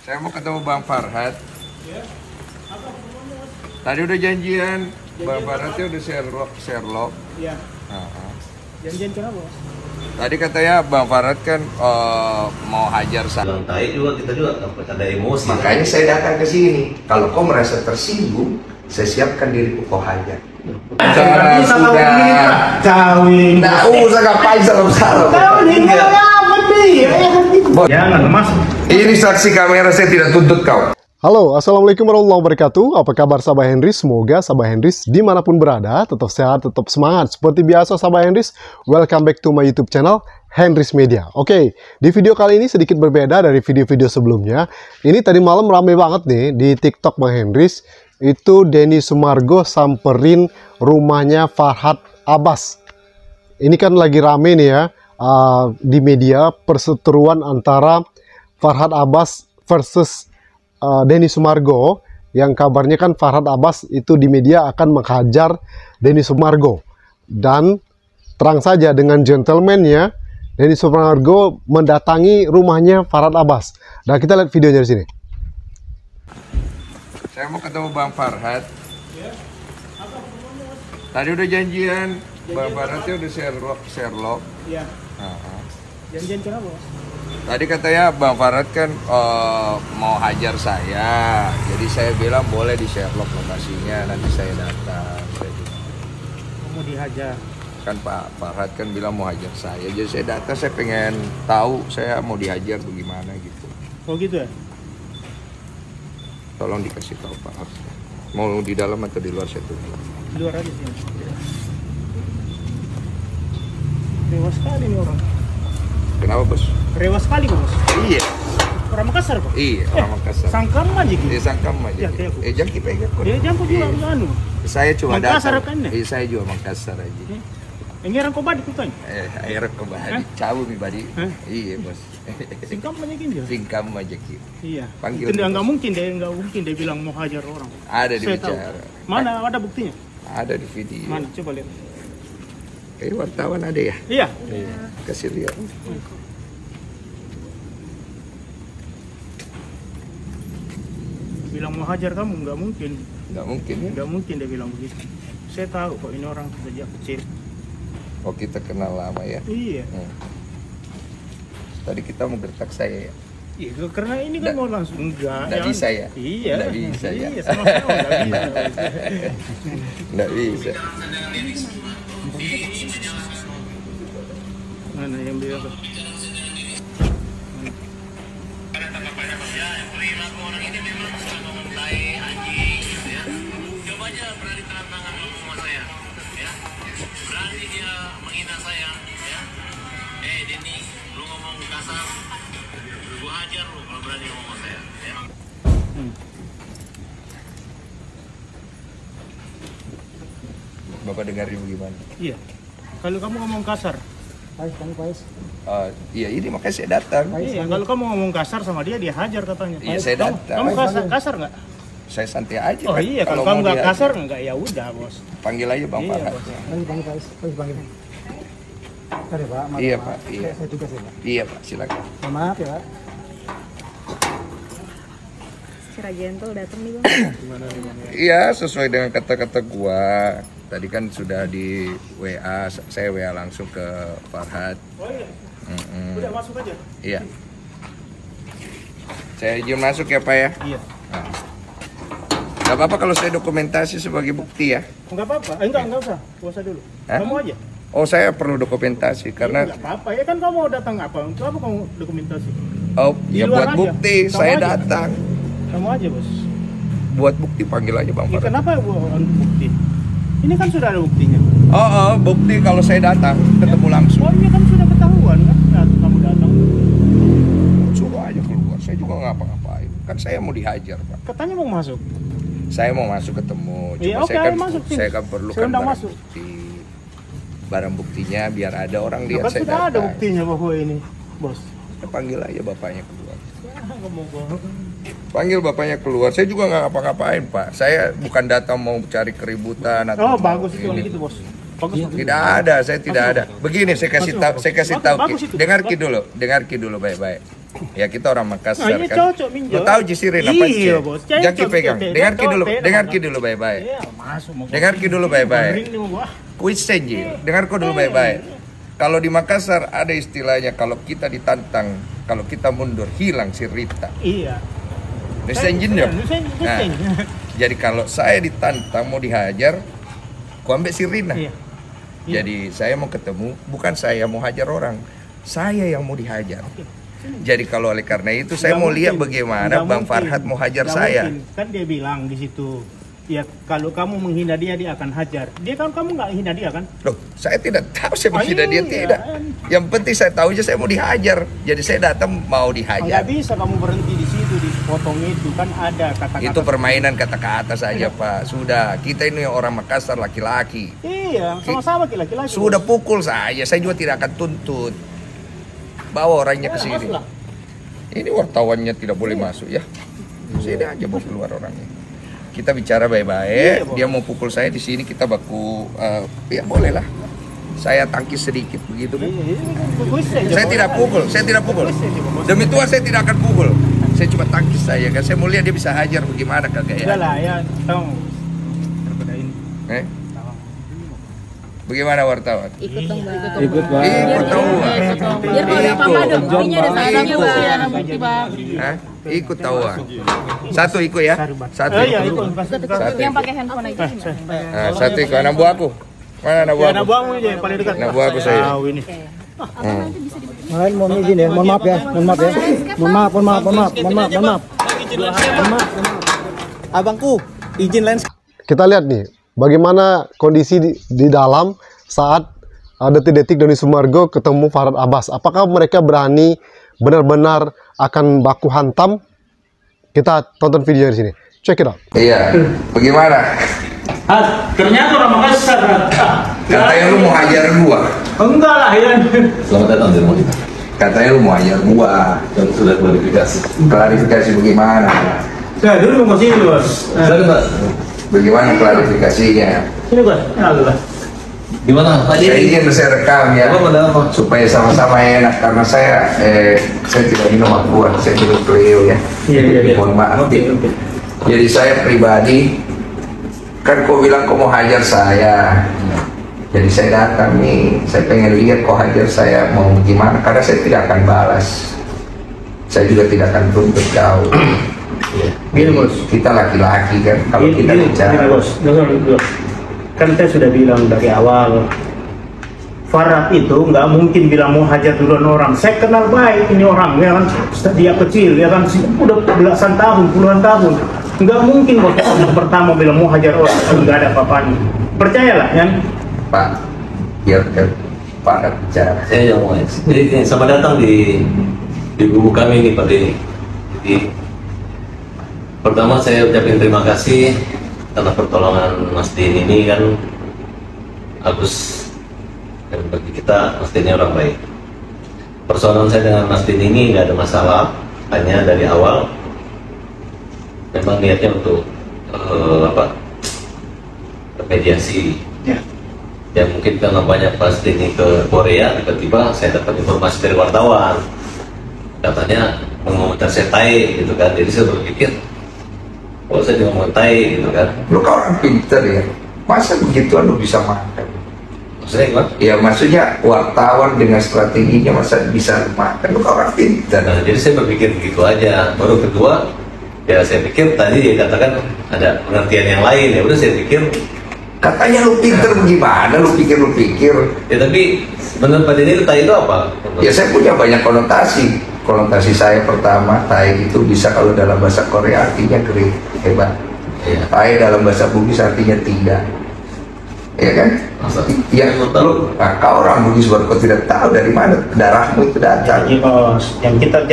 Saya mau ketemu Bang Farhat. Tadi udah janjian. Bang Farhatnya udah Sherlock. Iya. Janjian kenapa? Tadi katanya Bang Farhat kan mau hajar saya. Bilang tai juga, kita juga dapat ada emosi. Makanya saya datang ke sini. Kalau kau merasa tersinggung, saya siapkan diriku kau hajar. Sudah. Kawin. Nggak usah ngapain salam-salam. Kawin apa nih? Jangan masuk. Ini saksi kamera, saya tidak tuntut kau. Halo, Assalamualaikum warahmatullahi wabarakatuh. Apa kabar sahabat Hendris? Semoga sahabat Hendris dimanapun berada tetap sehat, tetap semangat. Seperti biasa sahabat Hendris, welcome back to my YouTube channel Hendris Media. Oke, di video kali ini sedikit berbeda dari video-video sebelumnya. Ini tadi malam rame banget nih di TikTok Bang Hendris. Itu Denny Sumargo samperin rumahnya Farhat Abbas. Ini kan lagi rame nih ya di media, perseteruan antara Farhat Abbas versus Denny Sumargo, yang kabarnya kan Farhat Abbas itu di media akan menghajar Denny Sumargo, dan terang saja dengan gentleman-nya Denny Sumargo mendatangi rumahnya Farhat Abbas. Nah, kita lihat videonya di sini. Saya mau ketemu Bang Farhat. Tadi udah janjian. Bang Farhatnya udah Sherlock. Iya. Janjian kenapa? Tadi katanya Bang Farhat kan mau hajar saya. Jadi saya bilang boleh di Sherlock lokasinya, nanti saya datang. Mau dihajar. Kan Pak Farhat kan bilang mau hajar saya. Jadi saya datang, saya pengen tahu saya mau dihajar bagaimana gitu. Oh gitu ya? Tolong dikasih tahu Pak Farhat. Mau di dalam atau di luar saya tunggu. Di luar aja sih. Rewas sekali nih orang. Kenapa bos? Rewas sekali bos. Iya. Orang Makassar kok. Iya, orang Makassar. Sangkam aja gitu. Sangkam aja. Ya, kayak aku. Jangan kita ingat kok. Dia jangan juga anu. Saya cuma Makassar datang. kan ya? Saya juga Makassar aja. Ini orang kobadi bukan? Air kembali, cawu mi badi. Iya bos. Singkam aja gini. Singkam aja ki. Iya. Panggil Itu bos. nggak mungkin dia bilang mau hajar orang. Ada di Saya tahu. bicara. Mana ada buktinya? Ada di video. Mana? Coba lihat. Wartawan ada ya? Iya. Iya. Kasih lihat. Bilang mau hajar kamu nggak mungkin. Nggak mungkin ya? Nggak mungkin dia bilang begitu. Saya tahu kok ini orang sejak kecil. Oh kita kenal lama ya? Iya. Tadi kita mau gertak saya ya? Iya, karena ini kan mau langsung enggak. Nggak bisa ya? Iya. Nggak bisa ya? Iya, sama-sama nggak bisa. Nggak bisa. Mana yang bilang tuh? Denny, lu ngomong kasar, gua hajar lu kalau berani ngomong sama saya, ya. Bapak dengar ibu gimana? Iya. Kalau kamu ngomong kasar, Iya ini makanya saya datang. iya. Kalau kamu ngomong kasar sama dia hajar katanya. Iya saya datang. Kamu kasar nggak? Saya santai aja. Oh kan. iya. Kalau mau kamu nggak dihajar, kasar nggak ya udah bos. panggil aja Bang Iya, Farhat. bos. Iya Pak. Iya. Iya Pak. Silakan. Maaf ya Pak. Secara gentle datang nih Bang. Iya sesuai dengan kata-kata gua. Tadi kan sudah di WA, saya WA langsung ke Farhat. Oh iya. Udah masuk aja. Iya. Saya izin masuk ya Pak ya. Iya. Gak apa-apa kalau saya dokumentasi sebagai bukti ya. Enggak apa-apa. Enggak usah. Puasa dulu. Hah? Kamu aja. Oh saya perlu dokumentasi karena Enggak apa-apa. Ya kan kamu datang apa? Untuk apa kamu dokumentasi? oh Di ya luar buat aja. bukti Kamu saya aja. datang. Kamu aja bos. Buat bukti panggil aja Bang Ya, Farhat. kenapa bukan bukti? Ini kan sudah ada buktinya. Oh, bukti kalau saya datang ketemu langsung. Oh ini kan sudah ketahuan kan? Nah, kamu datang. Suruh aja keluar. Saya juga ngapa-ngapain. Kan saya mau dihajar Pak. Katanya mau masuk. Saya mau masuk ketemu. Cuma Iya, oke, saya kan masuk, sini. saya kan perlukan Saya undang barang masuk. bukti. Barang buktinya biar ada orang lihat Kan saya sudah ada datang. buktinya bahwa ini, bos. Saya panggil aja bapaknya keluar. Kamu bohong. Panggil bapaknya keluar. Saya juga nggak ngapa-ngapain Pak. Saya bukan datang mau cari keributan atau Oh mau bagus itu kalau ini. gitu bos. Bagus. Tidak ada, saya tidak ada. Begini saya kasih tahu, Bagus, bagus. Dengar Ki dulu baik-baik. Ya kita orang Makassar Iya, kan. cocok, Minjo. Lo tahu Jisirin apa sih? Iya, Bos. Cocok, Jangan pegang. cocok. Dengarki dulu baik-baik. Iya, masuk. Dengarki dulu baik-baik. Ini wah. Kuis senji. Dengarku dulu baik-baik. Kalau di Makassar ada istilahnya kalau kita ditantang, kalau kita mundur hilang si Rita. Iya. Nusenjin ya. Nah, Nusen. jadi kalau saya ditantang mau dihajar, ku ambil si Rina. Iya. Jadi saya mau ketemu, bukan saya mau hajar orang, saya yang mau dihajar. Jadi kalau oleh karena itu saya Nggak mau lihat mungkin. bagaimana Nggak Bang mungkin. Farhad mau hajar Nggak saya. mungkin. Kan dia bilang di situ, ya kalau kamu menghina dia akan hajar. Dia kan kamu nggak hina dia kan? Loh, saya tidak tahu saya menghina dia Iya. tidak. Yang penting saya tahu aja saya mau dihajar. Jadi saya datang mau Nggak dihajar. bisa kamu berhenti di situ di potong itu kan ada kata-kata. Itu permainan kata-kata saja Pak. Sudah, kita ini orang Makassar laki-laki. Iya, sama-sama laki-laki. Sudah pukul saya juga tidak akan tuntut. Bawa orangnya ke sini. Masuklah. Ini wartawannya tidak boleh masuk ya. Sini aja bos keluar orangnya. Kita bicara baik-baik. Iya, Dia mau pukul saya di sini kita baku. Ya boleh lah. Saya tangkis sedikit begitu kan. Saya tidak pukul, saya tidak pukul. Demi Tuhan saya tidak akan pukul. Saya cuma tangkis saja kan. Saya mau lihat dia bisa hajar bagaimana kagak Udah ya. lah ya, tahu. Daripada ini. Bagaimana wartawan? Ikut dong Bang. Ikut tahu. Biar kalau ada apa-apa ada buktinya ada saksinya Bang. Hah? Ikut tahu. Satu ikut ya. Satu. Iya, itu. Satu. Yang pakai handphone aja gimana? Nah, satu ikut anak buah aku. Mana anak buah Ya, anak aku? buahmu aja yang paling dekat. Anak buah aku saya. Tahu ini. Mohon izin ya, mohon maaf ya, mohon maaf ya. Mohon maaf. Abangku, izin lens. Kita lihat nih, bagaimana kondisi di dalam saat detik-detik Doni Sumargo ketemu Farhad Abbas. Apakah mereka berani benar-benar akan baku hantam? Kita tonton video di sini. Check it out. Iya. Bagaimana? Ternyata orang Makassar. Katanya lu mau hajar gua. Enggak lah ya. Selamat datang di rumah kita. Katanya lu mau hajar gua. Dan sudah klarifikasi. Klarifikasi bagaimana? Saya dulu mau sini bos. Silakan Pak. Bagaimana klarifikasinya? Ini bos. Allah. Gimana Pak? Saya izin saya rekam ya. Apa ada apa? Supaya sama-sama enak karena saya tidak minum aqua, saya minum Cleo ya. Iya. Mohon maaf. Oke. Jadi saya pribadi kan kau bilang kau mau hajar saya. Jadi saya datang nih, saya pengen lihat kau hajar saya mau gimana karena saya tidak akan balas. Saya juga tidak akan tuntut kau. Gini, Bos. Kita laki-laki kan kalau kita Gini, bicara. bos. Dengar. Kan saya sudah bilang dari awal, Farhad itu nggak mungkin bilang mau hajar duluan orang. Saya kenal baik ini orang, ya kan, dia kecil, ya kan, udah belasan tahun, puluhan tahun. Nggak mungkin waktu pertama bilang mau hajar orang, nggak ada apa-apanya. Percayalah, ya. Pak, biar Pak bicara. Saya yang mau. Jadi selamat datang di buku kami ini Pak Denny. Jadi pertama saya ucapin terima kasih karena pertolongan Mas Denny ini kan bagus dan bagi kita Mas Denny orang baik. Persoalan saya dengan Mas Denny ini nggak ada masalah, hanya dari awal memang niatnya untuk mediasi. Ya mungkin karena banyak pas ini ke Korea, tiba-tiba saya dapat informasi dari wartawan katanya mengomentar saya tai gitu kan. Jadi saya berpikir kalau saya ngomentar gitu kan, Lu kan orang pinter ya, masa begituan lu bisa makan? maksudnya gimana? Ya maksudnya wartawan dengan strateginya masa bisa makan? Lu kan orang pinter. Nah, jadi saya berpikir begitu aja. Baru kedua, ya saya pikir tadi dia katakan ada pengertian yang lain, ya udah saya pikir Katanya lu pinter bagaimana? Lu pikir. ya, tapi menurut Pak Denny tai itu apa? Ya saya punya banyak konotasi. Konotasi saya pertama, tai itu bisa kalau dalam bahasa Korea artinya great, hebat. Iya. Tai dalam bahasa Bugis artinya tidak. Ya kan? Masa? Ya, Saya belum tahu. kau orang Bugis baru kau tidak tahu dari mana darahmu itu datang. Jadi bos, yang kita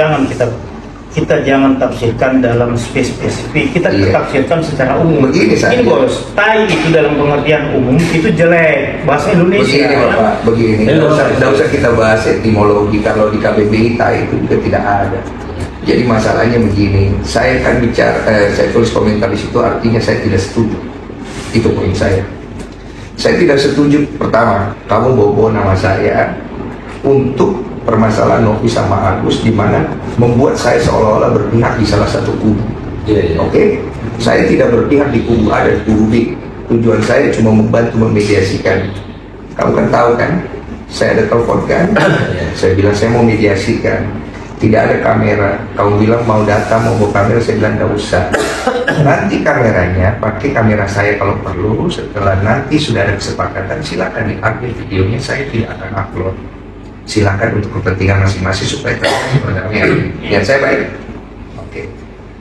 jangan tafsirkan dalam spesifik, kita Iya. tafsirkan secara umum. Begini saja. Ini bos, tai itu dalam pengertian umum itu jelek bahasa Indonesia. Begini Bapak, begini. Nggak usah kita bahas etimologi. Kalau di KBBI tai itu juga tidak ada. Jadi masalahnya begini, saya kan bicara, saya tulis komentar di situ artinya saya tidak setuju. Itu poin saya. Saya tidak setuju pertama, kamu bawa nama saya untuk permasalahan Novi sama Agus, di mana membuat saya seolah-olah berpihak di salah satu kubu. Oke, saya tidak berpihak di kubu A dan kubu B. Tujuan saya cuma membantu memediasikan. Kamu kan tahu kan, saya ada telepon kan, saya bilang saya mau mediasikan. Tidak ada kamera, kamu bilang mau data, mau bawa kamera, saya bilang tidak usah. Nanti kameranya, pakai kamera saya kalau perlu. Setelah nanti sudah ada kesepakatan, silakan diambil videonya, saya tidak akan upload. Silakan untuk kepentingan masing-masing supaya terjadi perdamaian. Niat saya baik. Oke.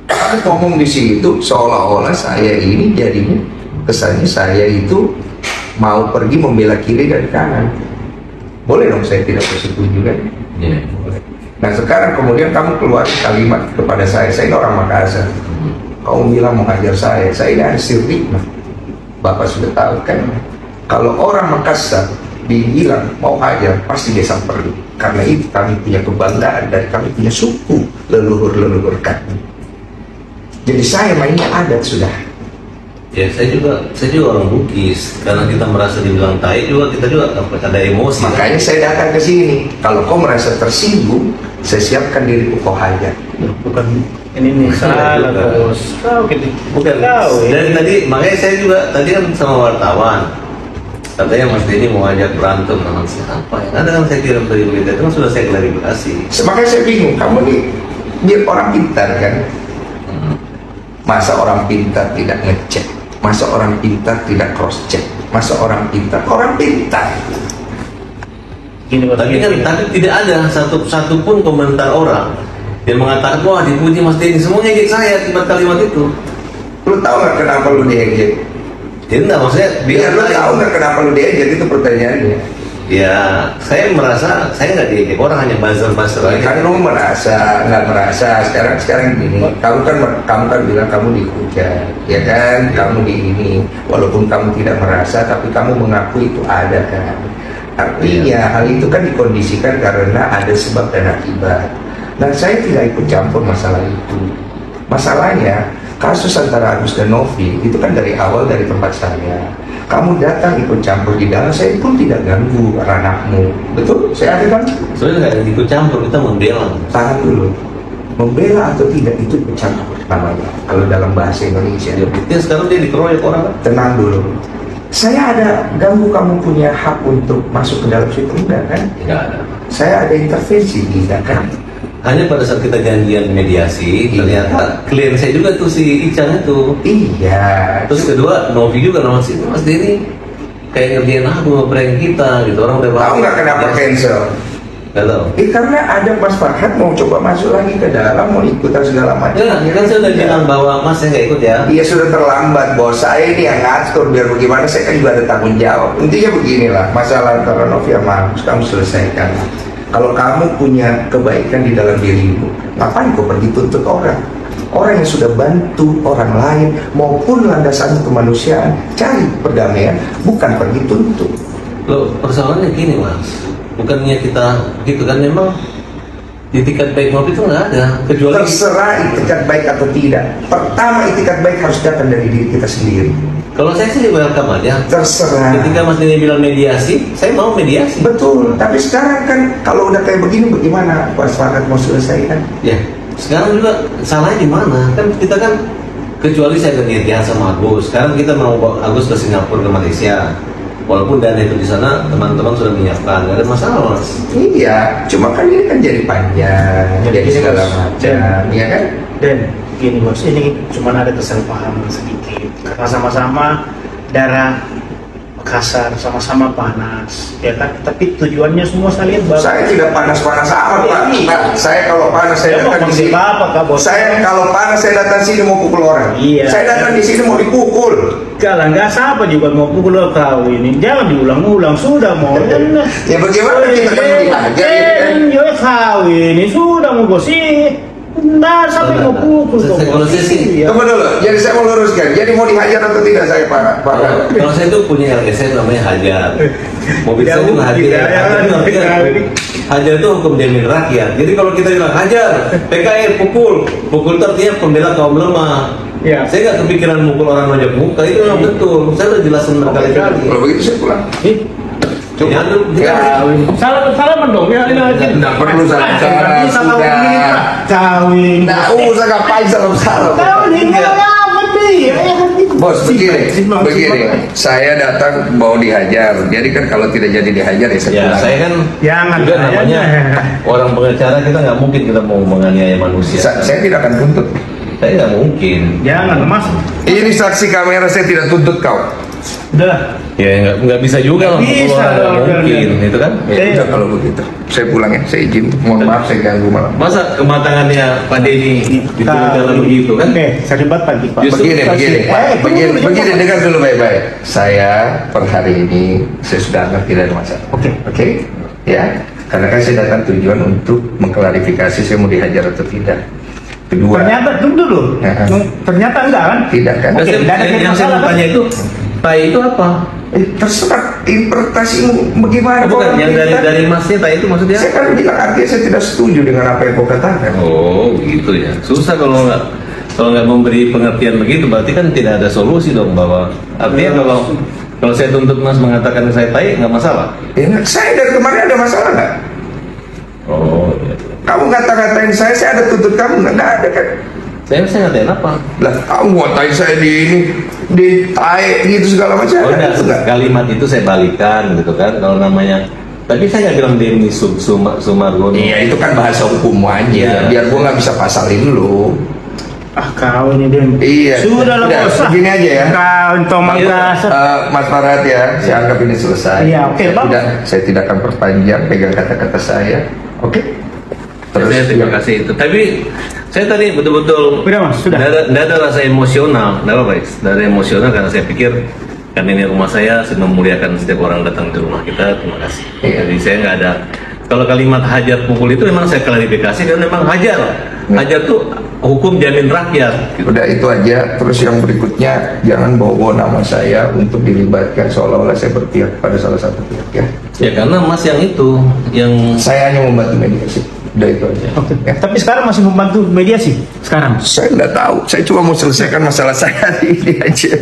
Kamu ngomong di situ seolah-olah saya ini jadinya kesannya saya itu mau pergi membela kiri dan kanan. Boleh dong saya tidak bersetuju kan? Boleh. Nah sekarang kemudian kamu keluar kalimat kepada saya ini orang Makassar. Kamu bilang mau hajar saya ini ada sirikna. Bapak sudah tahu kan, kalau orang Makassar dibilang mau hajar pasti dia samperin. Karena itu kami punya kebanggaan dan kami punya suku leluhur-leluhur kami. Jadi saya mainnya adat sudah. Ya saya juga orang Bugis, karena kita merasa dibilang tai juga, kita juga ada emosi. Makanya saya datang ke sini. Kalau kau merasa tersinggung, saya siapkan diriku kau hajar. Bukan ini nih salah bos. Kau gitu. Bukan. Dari tadi makanya saya juga tadi kan sama wartawan. Katanya Mas Denny mau ajak berantem sama siapa yang ada kan saya kirim dari berita itu kan sudah saya klarifikasi. Makanya saya bingung, kamu nih biar orang pintar kan. Masa orang pintar tidak ngecek, masa orang pintar tidak cross check, masa orang pintar Gini, tapi tidak ada satu pun komentar orang yang mengatakan wah dipuji Mas Denny, semuanya ngejek saya akibat kalimat itu. Lu tahu nggak kenapa lu diejek? Ya enggak, maksudnya biar lu tahu nggak kenapa lu diejek, itu pertanyaannya. Ya, saya merasa saya nggak diejek, orang hanya buzzer aja. Kan lu nggak merasa. Sekarang gini, kamu kan bilang kamu dihujat, ya kan? Kamu di ini, walaupun kamu tidak merasa, tapi kamu mengaku itu ada kan? Artinya hal itu kan dikondisikan karena ada sebab dan akibat. Dan saya tidak ikut campur masalah itu. Masalahnya kasus antara Agus dan Novi itu kan dari awal dari tempat saya. Kamu datang ikut campur di dalam, saya pun tidak ganggu ranahmu. Betul? Saya ada kan? Sebenarnya nggak ikut campur, kita membela. Tahan dulu. Membela atau tidak itu ikut campur namanya. Kalau dalam bahasa Indonesia. Ya, buktinya sekarang dia dikeroyok orang kan? Tenang dulu. Saya ada ganggu kamu punya hak untuk masuk ke dalam situ enggak kan? Tidak ada. Saya ada intervensi tidak kan? Hanya pada saat kita janjian mediasi, ternyata klien saya juga tuh si Icang itu. Iya. Terus kedua, Novi juga nama si Mas Denny kayak ngerjain aku ngeprank kita gitu, orang udah tahu nggak kenapa cancel? Nggak tahu. Karena ada Mas Farhad mau coba masuk lagi ke dalam, mau ikutan segala macam. Ya, kan saya udah bilang bahwa Mas saya nggak ikut ya. Iya sudah terlambat bos, saya ini yang ngatur biar bagaimana, saya kan juga ada tanggung jawab. Intinya beginilah, masalah antara Novi sama Agus kamu selesaikan. Kalau kamu punya kebaikan di dalam dirimu, ngapain kau pergi tuntut orang? Orang yang sudah bantu orang lain maupun landasan kemanusiaan cari perdamaian, bukan pergi tuntut. Loh, persoalannya gini Mas, bukannya kita gitu kan, memang itikat baik Novi itu nggak ada, kecuali terserah itikat baik atau tidak. Pertama itikat baik harus datang dari diri kita sendiri. Kalau saya sih welcome aja. Terserah. Ketika Mas Denny bilang mediasi, saya mau mediasi. Betul. Tapi sekarang kan kalau udah kayak begini, bagaimana Pak Farhad mau selesaikan? Ya, sekarang juga salahnya di mana? Kan kita kan kecuali saya kegiatan sama Agus. Sekarang kita mau bawa Agus ke Singapura, ke Malaysia. Walaupun dana itu di sana teman-teman sudah menyiapkan, nggak ada masalah Mas. Iya, cuma kan ini kan jadi panjang, jadi segala macam, ya kan? Dan gini bos, ini cuma ada kesalahpahaman sedikit. Karena sama-sama darah Makassar, sama-sama panas, ya kan? Tapi tujuannya semua saya lihat bagus. Saya tidak panas-panas amat Pak. Nah, saya kalau panas saya datang di sini. Saya kalau panas saya datang sini mau pukul orang. Iya. Saya datang di sini mau dipukul. Kalau nggak siapa juga mau pukul kau ini. Jangan diulang-ulang, sudah mau. Ya bagaimana kita kan mau dihajar ya kan? Kau ini sudah mau gosip. Nah, sampai mau pukul. Kalau saya sih, tunggu dulu. Jadi saya mau luruskan. Jadi mau dihajar atau tidak saya Pak? Kalau saya itu punya LSM namanya hajar. Mobil saya juga hajar. Hajar itu hukum jamin rakyat. Jadi kalau kita bilang hajar, PKR pukul itu artinya pembela kaum lemah. Ya. Saya nggak kepikiran mukul orang nonjok muka, itu memang betul. Saya udah jelasin berkali-kali. Kalau begitu saya pulang. Cukup. Ya, Salaman dong ya. Nggak perlu salam-salam, sudah. Kawin. Nggak usah ngapain salam-salam. Kawin apa nih? Bos, begini, saya datang mau dihajar. Jadi kan kalau tidak jadi dihajar ya saya ya pulang. saya kan Jangan juga namanya orang pengacara, kita nggak mungkin kita mau menganiaya manusia. Saya tidak akan tuntut. Saya nggak mungkin. Jangan mas. Ini saksi kamera, saya tidak tuntut kau. Udah. Ya nggak bisa juga lah. Bisa dong, Mungkin itu kan. Ya udah kalau begitu, saya pulang ya. Saya izin. Mohon maaf saya ganggu malam. Masa kematangannya Pak Denny diturunkan begitu kan? Saya debat pagi Pak. Justru Begini, dengar dulu baik-baik. Saya per hari ini saya sudah anggap tidak ada masalah. Oke, ya. Karena kan saya datang tujuan untuk mengklarifikasi saya mau dihajar atau tidak. Kedua, Ternyata tunggu dulu. Ternyata enggak kan? tidak kan? Oke, Yang saya mau tanya itu, tai itu apa? Terserah interpretasimu bagaimana. Bukan kau yang artikan. dari masnya tai itu maksudnya? Saya kan bilang artinya saya tidak setuju dengan apa yang kau katakan. Oh gitu ya. Susah kalau nggak memberi pengertian begitu, berarti kan tidak ada solusi dong, bahwa artinya kalau saya tuntut Mas mengatakan saya tai nggak masalah. Ya, saya dari kemarin ada masalah nggak? Oh iya. Kamu ngata-ngatain saya ada tuntut kamu nggak ada kan? Saya ngatain apa? Lah kamu ngatain saya di tae gitu segala macam. Oh, Ada itu nggak? kalimat itu saya balikan gitu kan, kalau namanya. Tapi saya nggak bilang Denny Sumargono. Iya itu kan bahasa hukum aja. Iya. Biar gua nggak bisa pasalin lu. Kau ini Dem. Iya. Sudah lah Udah, bos. begini aja ya. Kau entah mangkas. Mas Farhat ya, saya anggap ini selesai. Iya, oke, Bang. Saya tidak akan perpanjang pegang kata-kata saya. Oke. Saya terima kasih itu. Tapi saya tadi betul-betul Udah Mas, sudah. Nggak ada rasa emosional, nggak apa-apa, Nggak ada emosional karena saya pikir kan ini rumah saya memuliakan setiap orang datang ke rumah kita. Terima kasih. Iya. Jadi saya nggak ada. Kalau kalimat hajar pukul itu memang saya klarifikasi karena memang hajar. Hajar tuh hukum jamin rakyat. Gitu. Udah itu aja. Terus yang berikutnya jangan bawa nama saya untuk dilibatkan seolah-olah saya berpihak pada salah satu pihak ya. Ya karena Mas yang itu yang Saya hanya membantu mediasi. Udah itu aja. Oke. Ya. Tapi sekarang masih membantu mediasi sekarang. Saya nggak tahu. Saya cuma mau selesaikan masalah saya hari ini aja.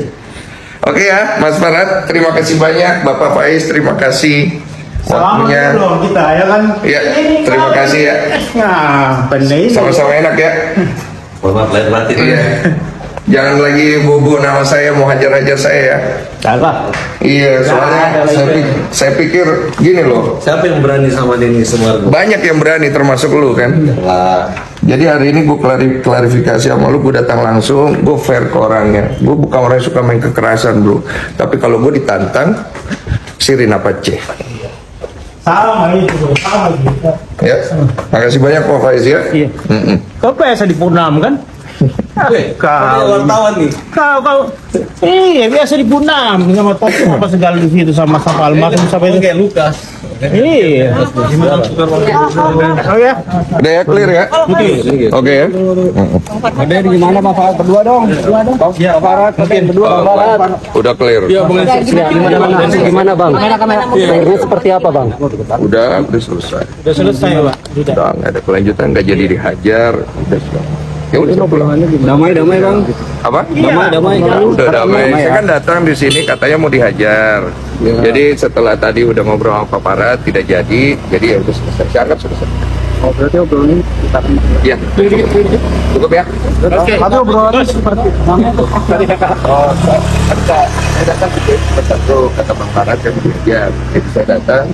Oke ya, Mas Farhat, terima kasih banyak. Bapak Faiz, terima kasih. Selamat dong kita ya kan. Iya, terima kasih ya. Nah, benar ini. Sama-sama enak ya. maaf lahir batin. Iya. Jangan lagi bobo nama saya mau hajar-hajar saya ya. Salah. Iya, soalnya saya pikir gini loh. Siapa yang berani sama Denny Sumargono? Banyak yang berani termasuk lu kan. Jadi hari ini gue klarifikasi sama lu, gue datang langsung, gue fair ke orangnya. Gue bukan orang yang suka main kekerasan bro. Tapi kalau gue ditantang, sirin apa ceh. Sama itu, sama gitu. Ya, makasih banyak Pak Faiz ya. Iya. Kau biasa di Purnam kan? Kau wartawan nih. Kau iya biasa di Purnam sama topik apa segala di situ sama almarhum siapa itu? Kayak Lukas. Iya. Oh ya. Udah ya, clear ya? Oke ya. Ada di mana Pak Farhat? Berdua dong. Pak Farhat, berdua Pak Farhat. Udah clear. Gimana Bang? Ini seperti apa Bang? Udah selesai. Udah selesai Pak. Udah nggak ada kelanjutan, nggak jadi dihajar. Udah sudah. Ya udah saya pulang. Damai Bang. Apa? Damai. Udah damai. Saya kan datang di sini katanya mau dihajar. Jadi setelah tadi udah ngobrol sama Pak Farhat tidak jadi ya udah selesai. Saya anggap selesai. Oh berarti obrolan ini kita Ya. Cukup ya. Oke. tapi obrolan seperti Oh, saya datang ke satu kata Pak Farhat kan ya. Jadi saya datang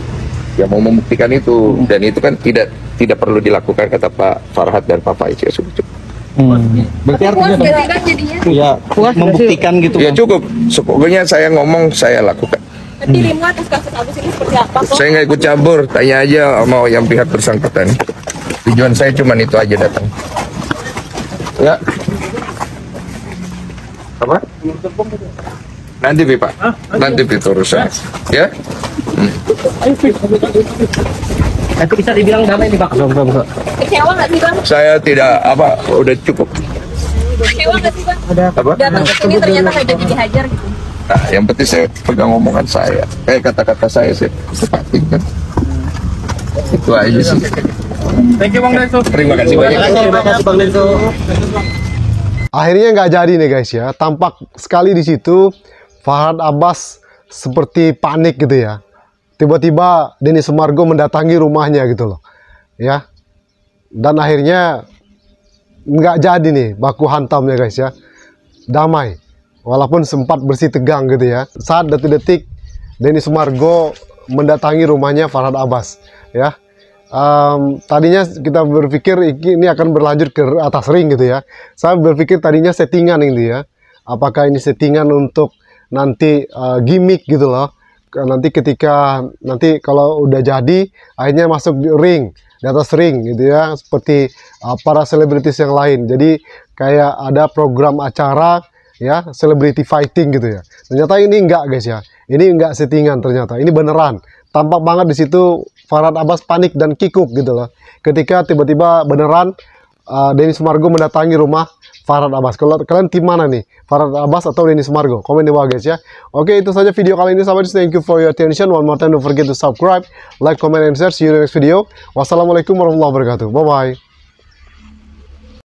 ya mau membuktikan itu dan itu kan tidak perlu dilakukan kata Pak Farhat dan Pak Faiz ya sudah cukup. berarti artinya kan jadinya. ya membuktikan gitu. Ya cukup. Pokoknya saya ngomong saya lakukan. Tapi dirimu atas kasus Agus ini seperti apa? Saya nggak ikut campur, tanya aja sama yang pihak bersangkutan. Tujuan saya cuma itu aja datang. Ya. Apa? Nanti Pak. Nanti itu urusan. Ya. Itu bisa dibilang damai nih Pak. Kecewa nggak sih Bang? Saya tidak apa udah cukup. Kecewa nggak sih Bang? Apa? Datang ke sini ternyata nggak jadi dihajar gitu. Nah, yang penting saya pegang omongan saya. Kata-kata saya tepatin kan. Itu aja sih. Thank you Bang Denso. Terima kasih banyak. Terima kasih Bang Denso. Akhirnya nggak jadi nih guys ya. Tampak sekali di situ Farhat Abbas seperti panik gitu ya. tiba-tiba Denny Sumargo mendatangi rumahnya gitu loh, ya. Dan akhirnya nggak jadi nih baku hantamnya guys ya, damai. Walaupun sempat bersih tegang gitu ya. Saat detik-detik Denny Sumargo mendatangi rumahnya Farhad Abbas, ya. Tadinya kita berpikir ini akan berlanjut ke atas ring gitu ya. Saya berpikir tadinya settingan ini ya. Apakah ini settingan untuk nanti gimmick gitu loh. Nanti ketika nanti kalau udah jadi akhirnya masuk di ring, di atas ring gitu ya, seperti para selebritis yang lain. Jadi kayak ada program acara ya, celebrity fighting gitu ya. Ternyata ini enggak guys ya. Ini enggak settingan ternyata. Ini beneran. Tampak banget di situ Farhad Abbas panik dan kikuk gitu loh. Ketika tiba-tiba beneran Denny Sumargo mendatangi rumah Farhad Abbas. Kalau kalian tim mana nih? Farhad Abbas atau Denny Sumargo? Komen di bawah guys ya. Oke, itu saja video kali ini sahabat. Thank you for your attention. One more time, don't forget to subscribe, like, comment, and share. See you in the next video. Wassalamualaikum warahmatullahi wabarakatuh. Bye bye.